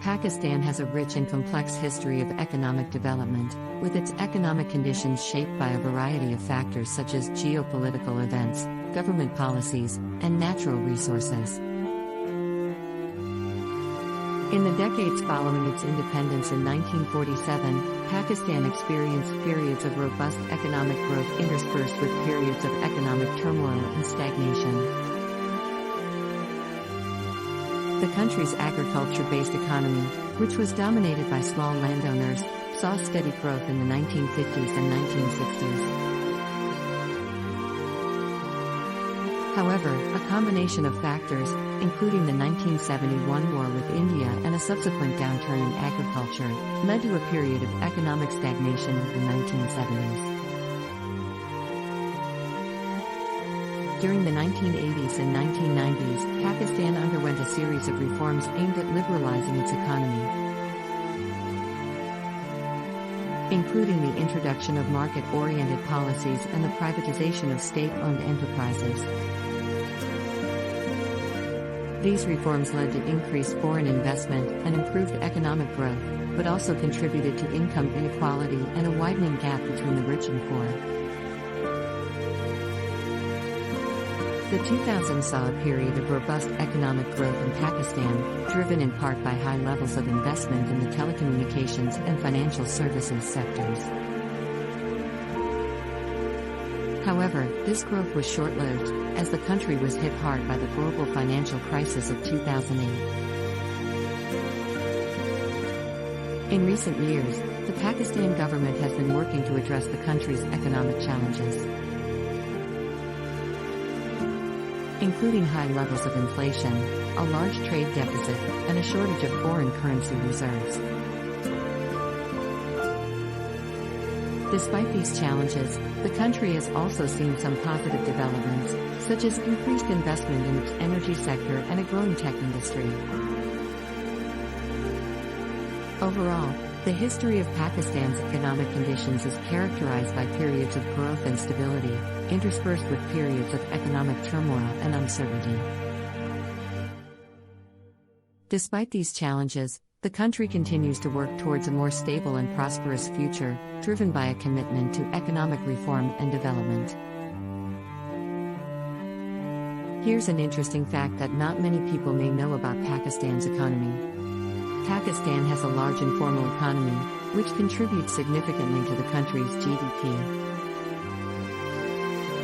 Pakistan has a rich and complex history of economic development, with its economic conditions shaped by a variety of factors such as geopolitical events, government policies, and natural resources. In the decades following its independence in 1947, Pakistan experienced periods of robust economic growth interspersed with periods of economic turmoil and stagnation. The country's agriculture-based economy, which was dominated by small landowners, saw steady growth in the 1950s and 1960s. However, a combination of factors, including the 1971 war with India and a subsequent downturn in agriculture, led to a period of economic stagnation in the 1970s. During the 1980s and 1990s, Pakistan underwent a series of reforms aimed at liberalizing its economy, including the introduction of market-oriented policies and the privatization of state-owned enterprises. These reforms led to increased foreign investment and improved economic growth, but also contributed to income inequality and a widening gap between the rich and poor. The 2000s saw a period of robust economic growth in Pakistan, driven in part by high levels of investment in the telecommunications and financial services sectors. However, this growth was short-lived, as the country was hit hard by the global financial crisis of 2008. In recent years, the Pakistan government has been working to address the country's economic challenges, including high levels of inflation, a large trade deficit, and a shortage of foreign currency reserves. Despite these challenges, the country has also seen some positive developments, such as increased investment in its energy sector and a growing tech industry. Overall, the history of Pakistan's economic conditions is characterized by periods of growth and stability, interspersed with periods of economic turmoil and uncertainty. Despite these challenges, the country continues to work towards a more stable and prosperous future, driven by a commitment to economic reform and development. Here's an interesting fact that not many people may know about Pakistan's economy. Pakistan has a large informal economy, which contributes significantly to the country's GDP.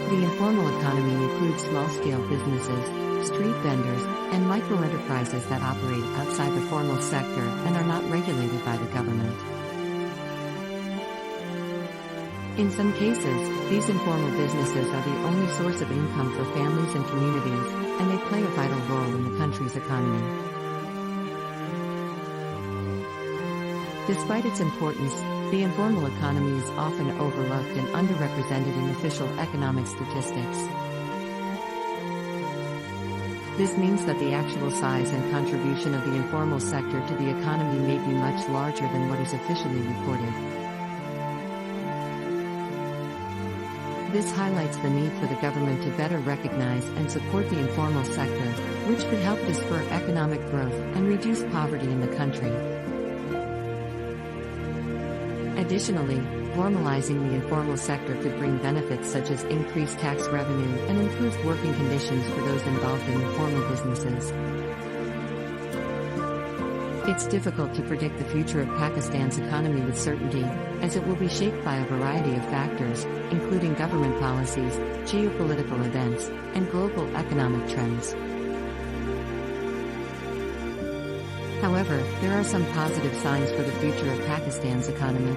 The informal economy includes small-scale businesses, street vendors, and micro-enterprises that operate outside the formal sector and are not regulated by the government. In some cases, these informal businesses are the only source of income for families and communities, and they play a vital role in the country's economy. Despite its importance, the informal economy is often overlooked and underrepresented in official economic statistics. This means that the actual size and contribution of the informal sector to the economy may be much larger than what is officially reported. This highlights the need for the government to better recognize and support the informal sector, which could help to spur economic growth and reduce poverty in the country. Additionally, formalizing the informal sector could bring benefits such as increased tax revenue and improved working conditions for those involved in informal businesses. It's difficult to predict the future of Pakistan's economy with certainty, as it will be shaped by a variety of factors, including government policies, geopolitical events, and global economic trends. However, there are some positive signs for the future of Pakistan's economy.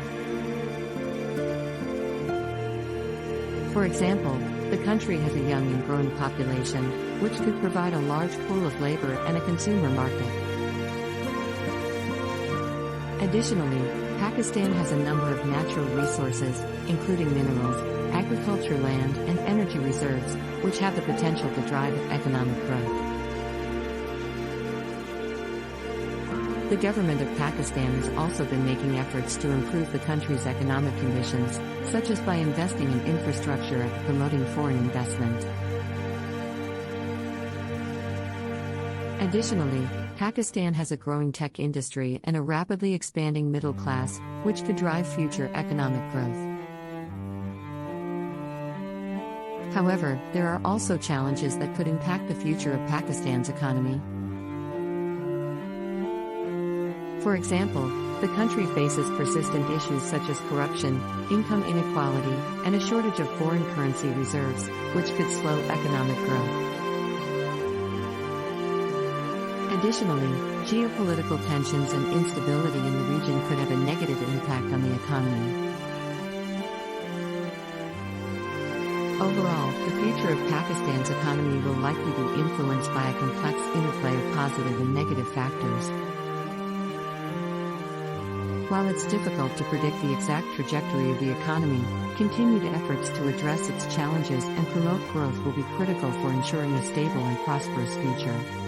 For example, the country has a young and growing population, which could provide a large pool of labor and a consumer market. Additionally, Pakistan has a number of natural resources, including minerals, agriculture land, and energy reserves, which have the potential to drive economic growth. The government of Pakistan has also been making efforts to improve the country's economic conditions, such as by investing in infrastructure and promoting foreign investment. Additionally, Pakistan has a growing tech industry and a rapidly expanding middle class, which could drive future economic growth. However, there are also challenges that could impact the future of Pakistan's economy. For example, the country faces persistent issues such as corruption, income inequality, and a shortage of foreign currency reserves, which could slow economic growth. Additionally, geopolitical tensions and instability in the region could have a negative impact on the economy. Overall, the future of Pakistan's economy will likely be influenced by a complex interplay of positive and negative factors. While it's difficult to predict the exact trajectory of the economy, continued efforts to address its challenges and promote growth will be critical for ensuring a stable and prosperous future.